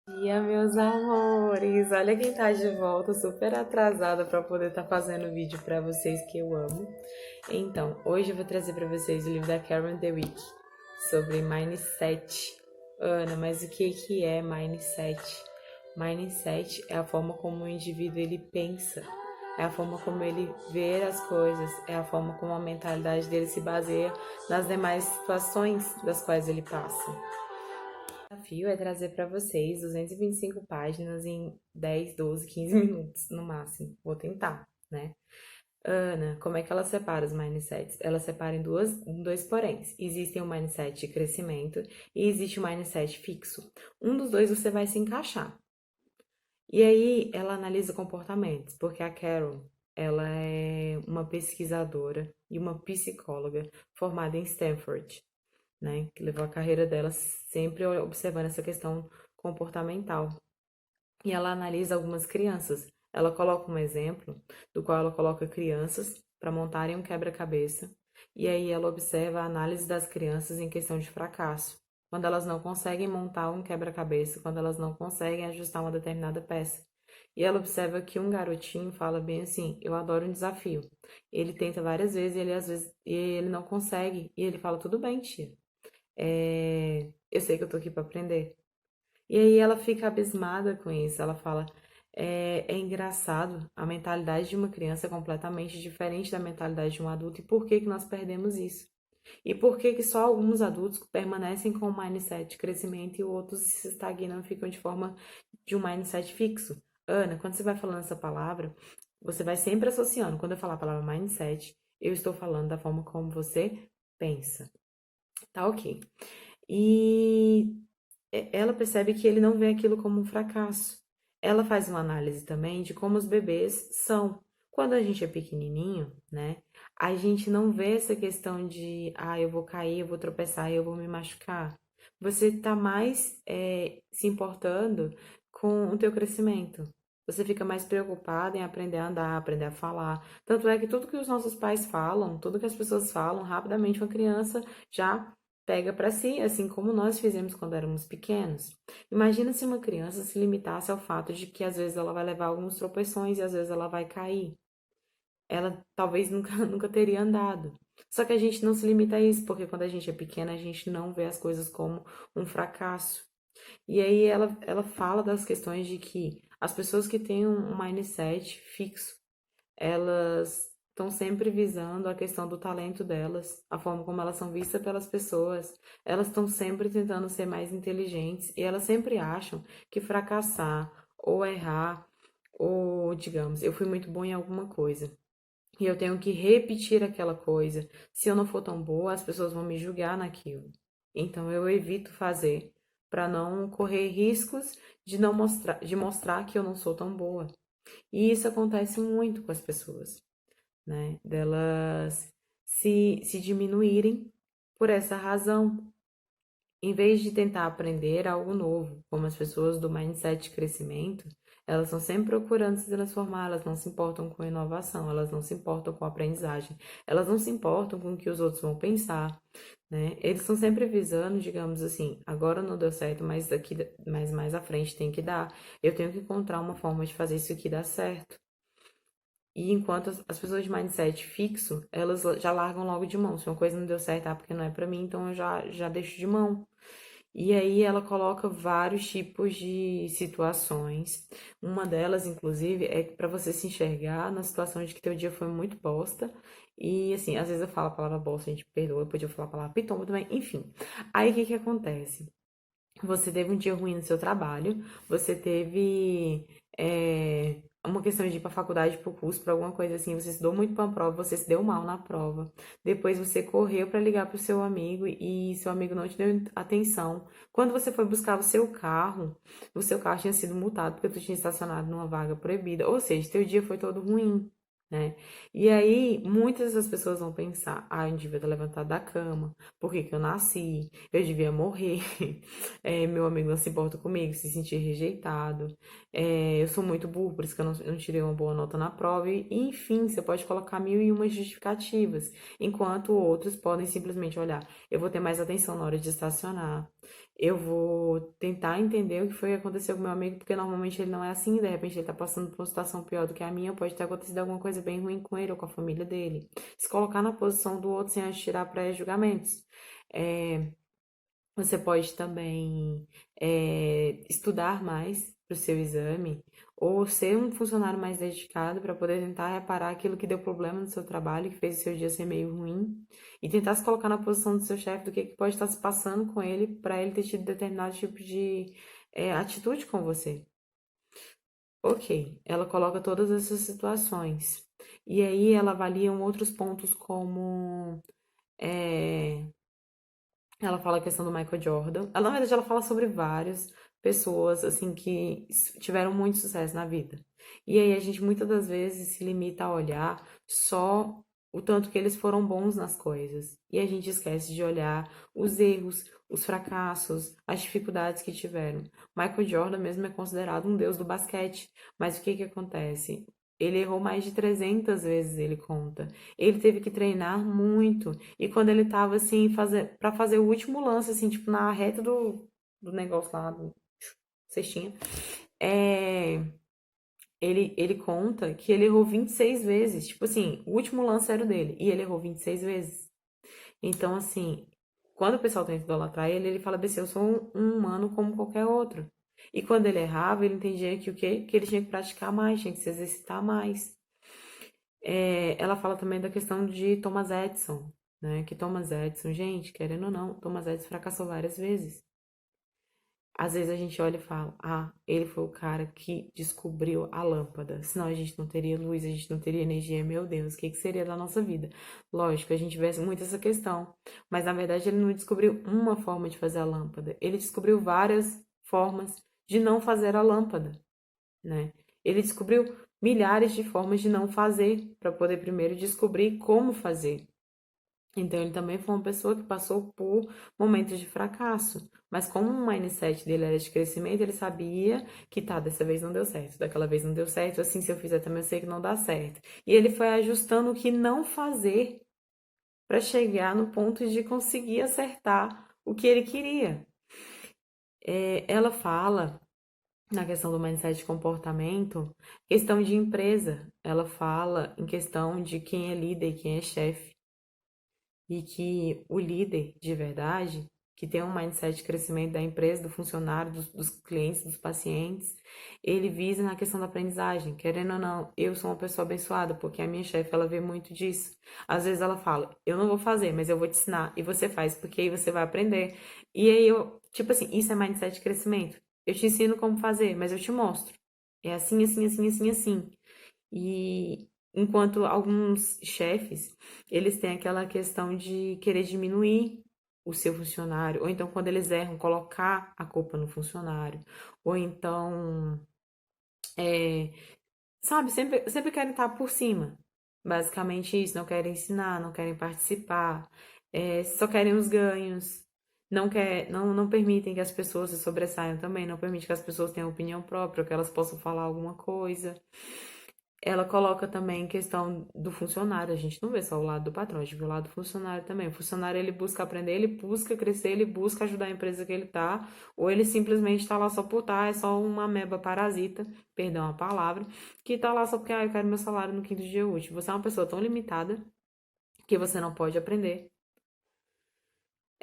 Dia, meus amores! Olha quem tá de volta, super atrasada para poder estar fazendo vídeo para vocês que eu amo. Então, hoje eu vou trazer para vocês o livro da Karen DeWitt sobre Mindset. Ana, mas o que é Mindset? Mindset é a forma como o indivíduo ele pensa, é a forma como ele vê as coisas, é a forma como a mentalidade dele se baseia nas demais situações das quais ele passa. O desafio é trazer para vocês 225 páginas em 10, 12, 15 minutos no máximo. Vou tentar, né? Ana, como é que ela separa os mindsets? Ela separa em dois poréns. Existem o mindset de crescimento e existe o mindset fixo. Um dos dois você vai se encaixar. E aí ela analisa comportamentos, porque a Carol, ela é uma pesquisadora e uma psicóloga formada em Stanford, né? Que levou a carreira dela sempre observando essa questão comportamental. E ela analisa algumas crianças. Ela coloca um exemplo do qual ela coloca crianças para montarem um quebra-cabeça. E aí ela observa a análise das crianças em questão de fracasso. Quando elas não conseguem montar um quebra-cabeça, quando elas não conseguem ajustar uma determinada peça. E ela observa que um garotinho fala bem assim: eu adoro um desafio. Ele tenta várias vezes e ele às vezes e ele não consegue. E ele fala: tudo bem, tia. Eu sei que eu tô aqui para aprender. E aí ela fica abismada com isso. Ela fala: é engraçado, a mentalidade de uma criança é completamente diferente da mentalidade de um adulto. E por que que nós perdemos isso? E por que que só alguns adultos permanecem com o mindset de crescimento e outros se estagnam e ficam de forma de um mindset fixo? Ana, quando você vai falando essa palavra, você vai sempre associando. Quando eu falar a palavra mindset, eu estou falando da forma como você pensa. Tá ok. E ela percebe que ele não vê aquilo como um fracasso. Ela faz uma análise também de como os bebês são. Quando a gente é pequenininho, né? A gente não vê essa questão de, eu vou cair, eu vou tropeçar, eu vou me machucar. Você tá mais se importando com o teu crescimento. Você fica mais preocupado em aprender a andar, aprender a falar. Tanto é que tudo que os nossos pais falam, tudo que as pessoas falam, rapidamente uma criança já pega para si, assim como nós fizemos quando éramos pequenos. Imagina se uma criança se limitasse ao fato de que às vezes ela vai levar alguns tropeções e às vezes ela vai cair. Ela talvez nunca, nunca teria andado. Só que a gente não se limita a isso, porque quando a gente é pequena, a gente não vê as coisas como um fracasso. E aí ela fala das questões de que as pessoas que têm um mindset fixo, elas estão sempre visando a questão do talento delas, a forma como elas são vistas pelas pessoas. Elas estão sempre tentando ser mais inteligentes e elas sempre acham que fracassar ou errar, ou digamos, eu fui muito bom em alguma coisa e eu tenho que repetir aquela coisa. Se eu não for tão boa, as pessoas vão me julgar naquilo. Então eu evito fazer para não correr riscos de mostrar que eu não sou tão boa. E isso acontece muito com as pessoas, né? Delas se diminuírem por essa razão. Em vez de tentar aprender algo novo, como as pessoas do mindset de crescimento, elas estão sempre procurando se transformar, elas não se importam com inovação, elas não se importam com aprendizagem, elas não se importam com o que os outros vão pensar, né? Eles estão sempre visando, digamos assim, agora não deu certo, mas mas mais à frente tem que dar. Eu tenho que encontrar uma forma de fazer isso aqui dar certo. E enquanto as pessoas de mindset fixo, elas já largam logo de mão. Se uma coisa não deu certo, porque não é pra mim, então eu já deixo de mão. E aí ela coloca vários tipos de situações. Uma delas, inclusive, é para você se enxergar na situação de que teu dia foi muito bosta. E assim, às vezes eu falo a palavra bosta, a gente perdoa, eu podia falar a palavra pitomba também, enfim. Aí o que que acontece? Você teve um dia ruim no seu trabalho, você teve uma questão de ir para a faculdade, para o curso, para alguma coisa assim, você estudou muito para uma prova, você se deu mal na prova. Depois você correu para ligar para o seu amigo e seu amigo não te deu atenção. Quando você foi buscar o seu carro tinha sido multado porque tu tinha estacionado numa vaga proibida. Ou seja, teu dia foi todo ruim, né? E aí, muitas das pessoas vão pensar, ah, eu devia ter levantado da cama, por que que eu nasci? Eu devia morrer, meu amigo não se importa comigo, se sentir rejeitado, eu sou muito burro, por isso que eu não tirei uma boa nota na prova, e enfim, você pode colocar mil e uma justificativas, enquanto outros podem simplesmente olhar, eu vou ter mais atenção na hora de estacionar, eu vou tentar entender o que foi que aconteceu com meu amigo, porque normalmente ele não é assim, de repente ele tá passando por uma situação pior do que a minha, pode ter acontecido alguma coisa bem ruim com ele ou com a família dele. Se colocar na posição do outro sem antes tirar pré-julgamentos. É, você pode também estudar mais para o seu exame ou ser um funcionário mais dedicado para poder tentar reparar aquilo que deu problema no seu trabalho, que fez o seu dia ser meio ruim, e tentar se colocar na posição do seu chefe, do que pode estar se passando com ele para ele ter tido determinado tipo de atitude com você. Ok, ela coloca todas essas situações. E aí ela avalia outros pontos como é, ela fala a questão do Michael Jordan. Ela, na verdade, ela fala sobre várias pessoas, assim, que tiveram muito sucesso na vida. E aí a gente muitas das vezes se limita a olhar só o tanto que eles foram bons nas coisas. E a gente esquece de olhar os erros, os fracassos, as dificuldades que tiveram. Michael Jordan mesmo é considerado um deus do basquete. Mas o que que acontece? Ele errou mais de 300 vezes, ele conta. Ele teve que treinar muito. E quando ele tava assim, pra fazer o último lance, assim, tipo, na reta do negócio lá, do cestinha, é, ele conta que ele errou 26 vezes. Tipo assim, o último lance era o dele. E ele errou 26 vezes. Então, assim, quando o pessoal tenta idolatrar ele, ele fala assim, eu sou um humano como qualquer outro. E quando ele errava, ele entendia que o quê? Que ele tinha que praticar mais, tinha que se exercitar mais. Ela fala também da questão de Thomas Edison, né? Que Thomas Edison, gente, querendo ou não, Thomas Edison fracassou várias vezes. Às vezes a gente olha e fala, ah, ele foi o cara que descobriu a lâmpada. Senão a gente não teria luz, a gente não teria energia. Meu Deus, o que que seria da nossa vida? Lógico, a gente vê muito essa questão. Mas na verdade ele não descobriu uma forma de fazer a lâmpada. Ele descobriu várias formas de não fazer a lâmpada, né? Ele descobriu milhares de formas de não fazer, para poder primeiro descobrir como fazer. Então, ele também foi uma pessoa que passou por momentos de fracasso. Mas como o mindset dele era de crescimento, ele sabia que tá, dessa vez não deu certo, daquela vez não deu certo, assim, se eu fizer também eu sei que não dá certo. E ele foi ajustando o que não fazer para chegar no ponto de conseguir acertar o que ele queria. Ela fala na questão do mindset de comportamento, questão de empresa. Ela fala em questão de quem é líder e quem é chefe. E que o líder de verdade, que tem um mindset de crescimento da empresa, do funcionário, dos clientes, dos pacientes, ele visa na questão da aprendizagem. Querendo ou não, eu sou uma pessoa abençoada, porque a minha chefe, ela vê muito disso. Às vezes ela fala, eu não vou fazer, mas eu vou te ensinar, e você faz, porque aí você vai aprender. E aí eu, tipo assim, isso é mindset de crescimento. Eu te ensino como fazer, mas eu te mostro. É assim, assim, assim, assim, assim. E enquanto alguns chefes, eles têm aquela questão de querer diminuir o seu funcionário, ou então quando eles erram, colocar a culpa no funcionário, ou então, é, sabe, sempre querem estar por cima. Basicamente isso, não querem ensinar, não querem participar, só querem os ganhos. Não permitem que as pessoas se sobressaiam também, não permitem que as pessoas tenham opinião própria, que elas possam falar alguma coisa. Ela coloca também questão do funcionário. A gente não vê só o lado do patrão, a gente vê o lado do funcionário também. O funcionário, ele busca aprender, ele busca crescer, ele busca ajudar a empresa que ele tá, ou ele simplesmente tá lá só por tá, é só uma ameba parasita, perdão a palavra, que tá lá só porque, eu quero meu salário no quinto dia útil. Você é uma pessoa tão limitada que você não pode aprender.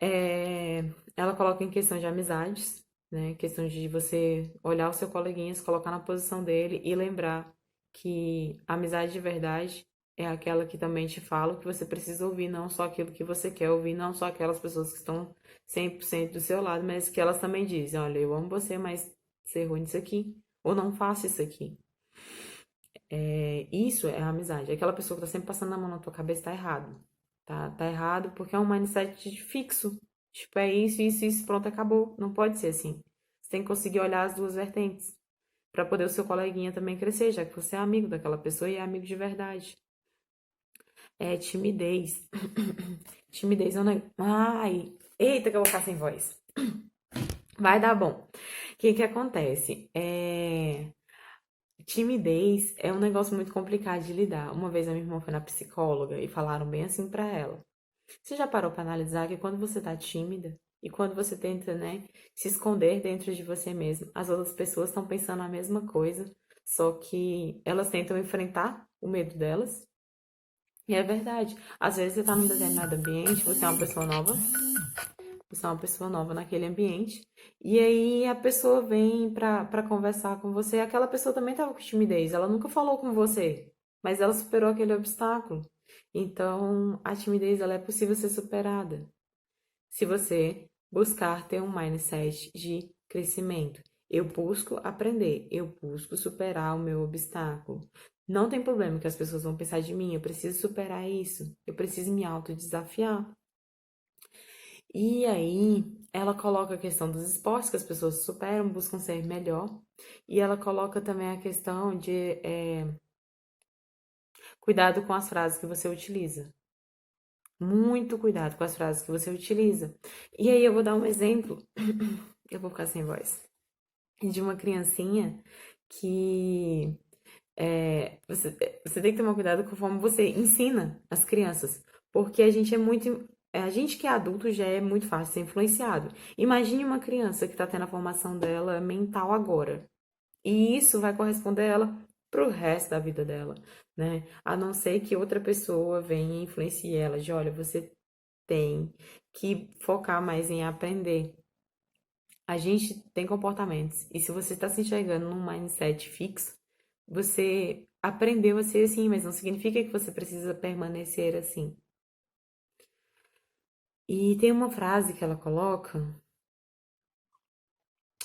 É, ela coloca em questão de amizades, né? Questão de você olhar o seu coleguinha, se colocar na posição dele e lembrar que a amizade de verdade é aquela que também te fala o que você precisa ouvir, não só aquilo que você quer ouvir, não só aquelas pessoas que estão 100% do seu lado, mas que elas também dizem, olha, eu amo você, mas você errou nisso aqui, ou não faça isso aqui. Isso é a amizade. É aquela pessoa que tá sempre passando a mão na tua cabeça tá errado. Tá errado porque é um mindset fixo. Tipo, é isso, pronto, acabou. Não pode ser assim. Você tem que conseguir olhar as duas vertentes. Pra poder o seu coleguinha também crescer, já que você é amigo daquela pessoa e é amigo de verdade. é timidez. Timidez é um negócio. Ai, eita, que eu vou ficar sem voz. Vai dar bom. O que que acontece? Timidez é um negócio muito complicado de lidar. Uma vez a minha irmã foi na psicóloga e falaram bem assim pra ela. Você já parou pra analisar que quando você tá tímida e quando você tenta, né, se esconder dentro de você mesmo, as outras pessoas estão pensando a mesma coisa, só que elas tentam enfrentar o medo delas? E é verdade. Às vezes você tá num determinado ambiente, você é uma pessoa nova naquele ambiente, e aí a pessoa vem pra conversar com você, e aquela pessoa também tava com timidez, ela nunca falou com você, mas ela superou aquele obstáculo. Então, a timidez ela é possível ser superada se você buscar ter um mindset de crescimento. Eu busco aprender, eu busco superar o meu obstáculo. Não tem problema que as pessoas vão pensar de mim, eu preciso superar isso, eu preciso me autodesafiar. E aí, ela coloca a questão dos esportes, que as pessoas superam, buscam ser melhor. E ela coloca também a questão de cuidado com as frases que você utiliza. Muito cuidado com as frases que você utiliza. E aí, eu vou dar um exemplo, eu vou ficar sem voz, de uma criancinha que você tem que tomar cuidado conforme você ensina as crianças, porque a gente é muito. A gente que é adulto já é muito fácil ser influenciado. Imagine uma criança que está tendo a formação dela mental agora. E isso vai corresponder a ela pro resto da vida dela, né? A não ser que outra pessoa venha e influencie ela de, olha, você tem que focar mais em aprender. A gente tem comportamentos. E se você está se enxergando num mindset fixo, você aprendeu a ser assim, mas não significa que você precisa permanecer assim. E tem uma frase que ela coloca.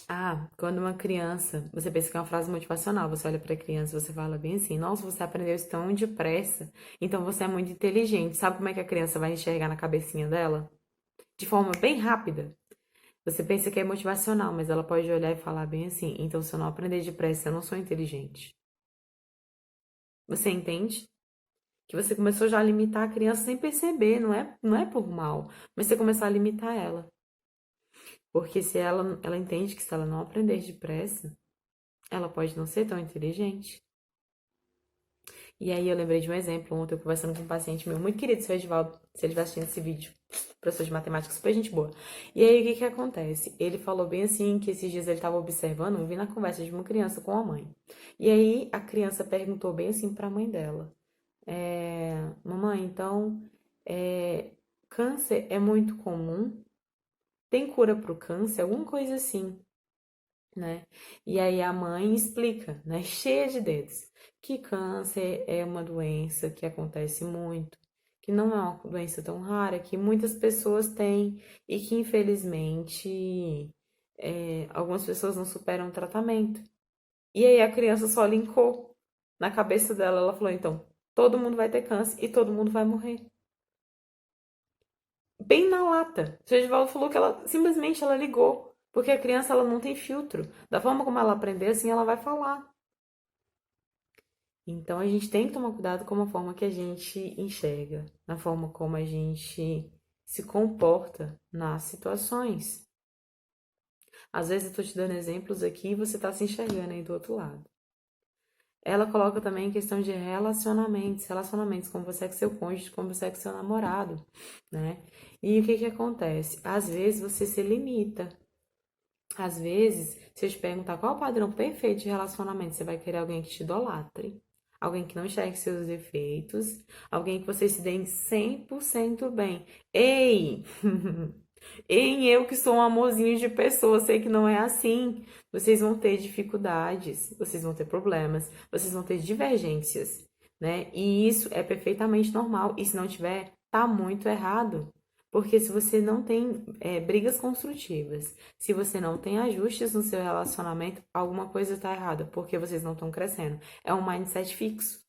Ah, quando uma criança, você pensa que é uma frase motivacional, você olha para a criança e você fala bem assim: nossa, você aprendeu isso tão depressa, então você é muito inteligente. Sabe como é que a criança vai enxergar na cabecinha dela? De forma bem rápida. Você pensa que é motivacional, mas ela pode olhar e falar bem assim: então, se eu não aprender depressa, eu não sou inteligente. Você entende? Que você começou já a limitar a criança sem perceber, não é por mal, mas você começou a limitar ela. Porque se ela entende que se ela não aprender depressa, ela pode não ser tão inteligente. E aí eu lembrei de um exemplo, ontem eu conversando com um paciente meu muito querido, seu Edivaldo, se ele estiver assistindo esse vídeo, professor de matemática, super gente boa. E aí o que que acontece? Ele falou bem assim, que esses dias ele estava observando, vi na conversa de uma criança com a mãe. E aí a criança perguntou bem assim para a mãe dela: mamãe, então, câncer é muito comum? Tem cura para o câncer? Alguma coisa assim, né? E aí a mãe explica, né, cheia de dedos, que câncer é uma doença que acontece muito, que não é uma doença tão rara, que muitas pessoas têm e que infelizmente algumas pessoas não superam o tratamento. E aí a criança só linkou na cabeça dela, ela falou, então, todo mundo vai ter câncer e todo mundo vai morrer. Bem na lata. O Gedivaldo falou que ela simplesmente ela ligou, porque a criança ela não tem filtro. Da forma como ela aprender, assim ela vai falar. Então a gente tem que tomar cuidado com a forma que a gente enxerga, na forma como a gente se comporta nas situações. Às vezes eu tô te dando exemplos aqui e você tá se enxergando aí do outro lado. Ela coloca também questão de relacionamentos, como você é com seu cônjuge, como você é com seu namorado, né? E o que que acontece? Às vezes você se limita. Às vezes, se eu te perguntar qual é o padrão perfeito de relacionamento, você vai querer alguém que te idolatre, alguém que não enxergue seus defeitos, alguém que você se dê 100% bem. Ei! Eu que sou um amorzinho de pessoa, sei que não é assim. Vocês vão ter dificuldades, vocês vão ter problemas, vocês vão ter divergências, né? E isso é perfeitamente normal. E se não tiver, tá muito errado. Porque se você não tem brigas construtivas, se você não tem ajustes no seu relacionamento, alguma coisa está errada, porque vocês não estão crescendo. É um mindset fixo.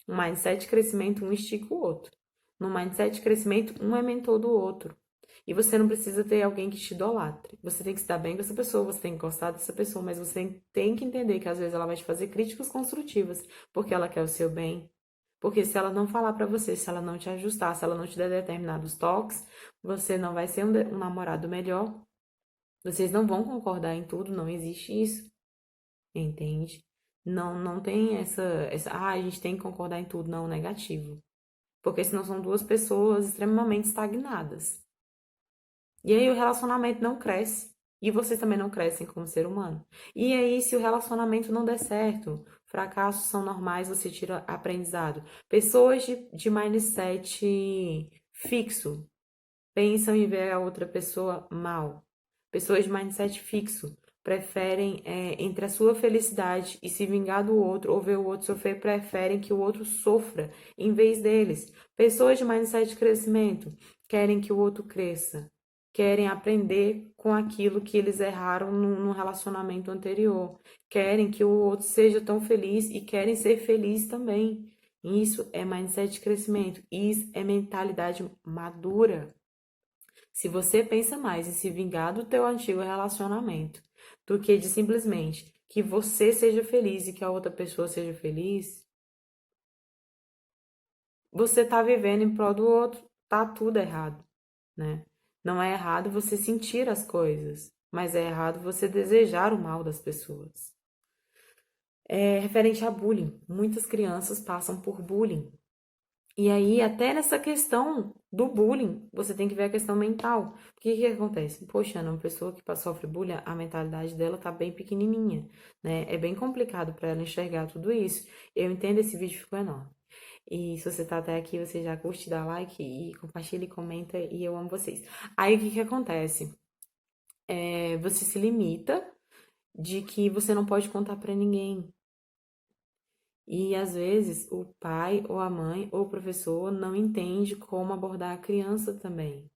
Um mindset de crescimento, um estica o outro. No mindset de crescimento, um é mentor do outro. E você não precisa ter alguém que te idolatre. Você tem que se dar bem com essa pessoa, você tem que gostar dessa pessoa, mas você tem que entender que às vezes ela vai te fazer críticas construtivas, porque ela quer o seu bem, Porque se ela não falar pra você, se ela não te ajustar, se ela não te der determinados toques, você não vai ser um namorado melhor. Vocês não vão concordar em tudo, não existe isso, entende? Não tem a gente tem que concordar em tudo, não, negativo. Porque senão são duas pessoas extremamente estagnadas. E aí o relacionamento não cresce. E vocês também não crescem como ser humano. E aí, se o relacionamento não der certo, fracassos são normais, você tira aprendizado. Pessoas de mindset fixo pensam em ver a outra pessoa mal. Pessoas de mindset fixo preferem, entre a sua felicidade e se vingar do outro ou ver o outro sofrer, preferem que o outro sofra em vez deles. Pessoas de mindset de crescimento querem que o outro cresça, querem aprender com aquilo que eles erraram no relacionamento anterior, querem que o outro seja tão feliz e querem ser felizes também. Isso é mindset de crescimento, isso é mentalidade madura. Se você pensa mais em se vingar do teu antigo relacionamento do que de simplesmente que você seja feliz e que a outra pessoa seja feliz, você tá vivendo em prol do outro, tá tudo errado, né? Não é errado você sentir as coisas, mas é errado você desejar o mal das pessoas. Referente a bullying, muitas crianças passam por bullying. E aí, até nessa questão do bullying, você tem que ver a questão mental. O que que acontece? Poxa, uma pessoa que sofre bullying, a mentalidade dela tá bem pequenininha, né? É bem complicado para ela enxergar tudo isso. Eu entendo, esse vídeo ficou enorme. E se você tá até aqui, você já curte, dá like e compartilha e comenta e eu amo vocês. Aí, o que que acontece? Você se limita de que você não pode contar para ninguém. E às vezes o pai ou a mãe ou o professor não entende como abordar a criança também.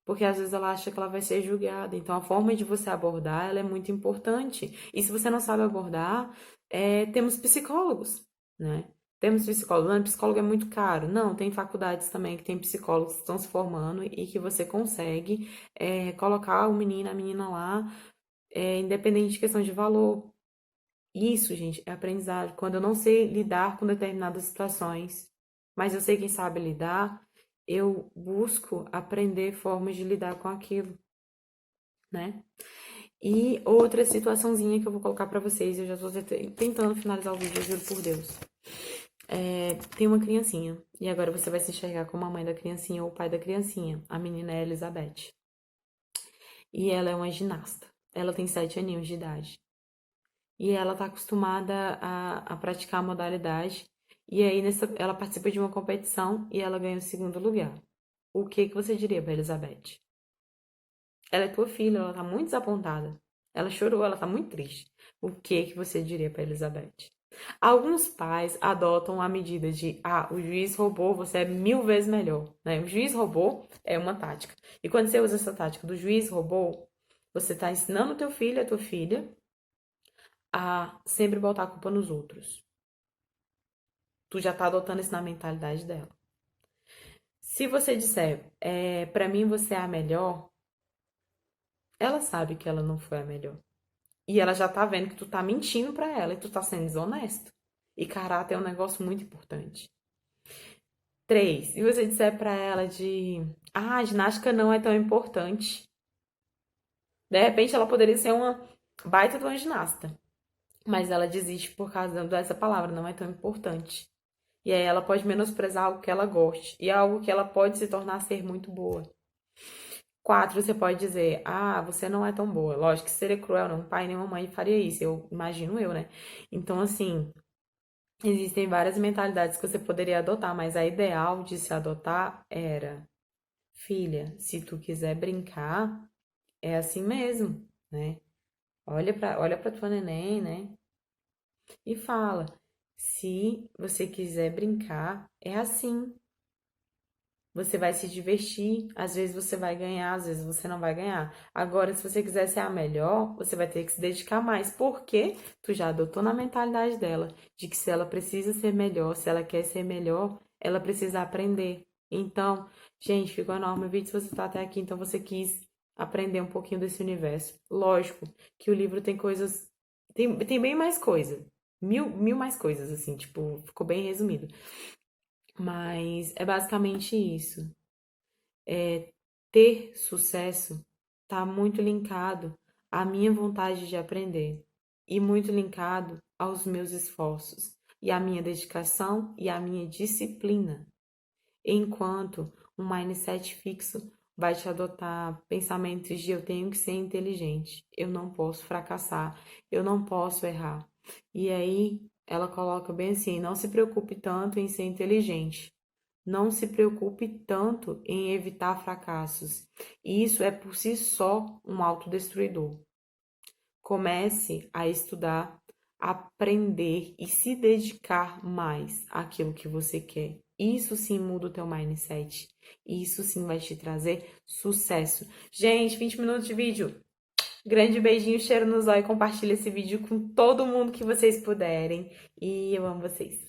Porque às vezes ela acha que ela vai ser julgada. Então a forma de você abordar ela é muito importante. E se você não sabe abordar, temos psicólogos, né? Temos psicólogos. Não, psicólogo é muito caro. Não, tem faculdades também que tem psicólogos que estão se formando e que você consegue colocar o menino, a menina lá, independente de questão de valor. Isso, gente, é aprendizado. Quando eu não sei lidar com determinadas situações, mas eu sei quem sabe lidar, eu busco aprender formas de lidar com aquilo, né? E outra situaçãozinha que eu vou colocar pra vocês, eu já tô tentando finalizar o vídeo, eu juro por Deus. Tem uma criancinha, e agora você vai se enxergar como a mãe da criancinha ou o pai da criancinha. A menina é a Elizabeth. E ela é uma ginasta. Ela tem 7 aninhos de idade. E ela tá acostumada a praticar a modalidade. E aí ela participa de uma competição e ela ganha o segundo lugar. O que que você diria pra Elizabeth? Ela é tua filha, ela tá muito desapontada. Ela chorou, ela tá muito triste. O que que você diria pra Elizabeth? Alguns pais adotam a medida de, o juiz roubou, você é 1000 vezes melhor, né? O juiz roubou é uma tática. E quando você usa essa tática do juiz roubou, você tá ensinando o teu filho, a tua filha, a sempre botar a culpa nos outros. Tu já tá adotando isso na mentalidade dela. Se você disser, pra mim você é a melhor, ela sabe que ela não foi a melhor. E ela já tá vendo que tu tá mentindo pra ela e tu tá sendo desonesto. E caráter é um negócio muito importante. 3, se você disser pra ela a ginástica não é tão importante. De repente ela poderia ser uma baita de uma ginasta. Mas ela desiste por causa dessa palavra, não é tão importante. E aí ela pode menosprezar algo que ela goste. E é algo que ela pode se tornar ser muito boa. 4, você pode dizer, você não é tão boa. Lógico que seria cruel, não. Pai nem mãe faria isso. Eu imagino eu, né? Então, assim, existem várias mentalidades que você poderia adotar, mas a ideal de se adotar era, filha, se tu quiser brincar, é assim mesmo, né? Olha pra tua neném, né? E fala, se você quiser brincar, é assim. Você vai se divertir, às vezes você vai ganhar, às vezes você não vai ganhar. Agora, se você quiser ser a melhor, você vai ter que se dedicar mais, porque tu já adotou na mentalidade dela de que se ela precisa ser melhor, se ela quer ser melhor, ela precisa aprender. Então, gente, ficou enorme o vídeo se você tá até aqui, então você quis aprender um pouquinho desse universo. Lógico que o livro tem coisas, tem bem mais coisa. mil mais coisas, assim, tipo, ficou bem resumido. Mas é basicamente isso. Ter sucesso está muito linkado à minha vontade de aprender e muito linkado aos meus esforços e à minha dedicação e à minha disciplina. Enquanto um mindset fixo vai te adotar pensamentos de eu tenho que ser inteligente, eu não posso fracassar, eu não posso errar. E aí ela coloca bem assim: não se preocupe tanto em ser inteligente. Não se preocupe tanto em evitar fracassos. Isso é por si só um autodestruidor. Comece a estudar, aprender e se dedicar mais àquilo que você quer. Isso sim muda o teu mindset. Isso sim vai te trazer sucesso. Gente, 20 minutos de vídeo. Grande beijinho, cheiro no zóio. Compartilha esse vídeo com todo mundo que vocês puderem. E eu amo vocês.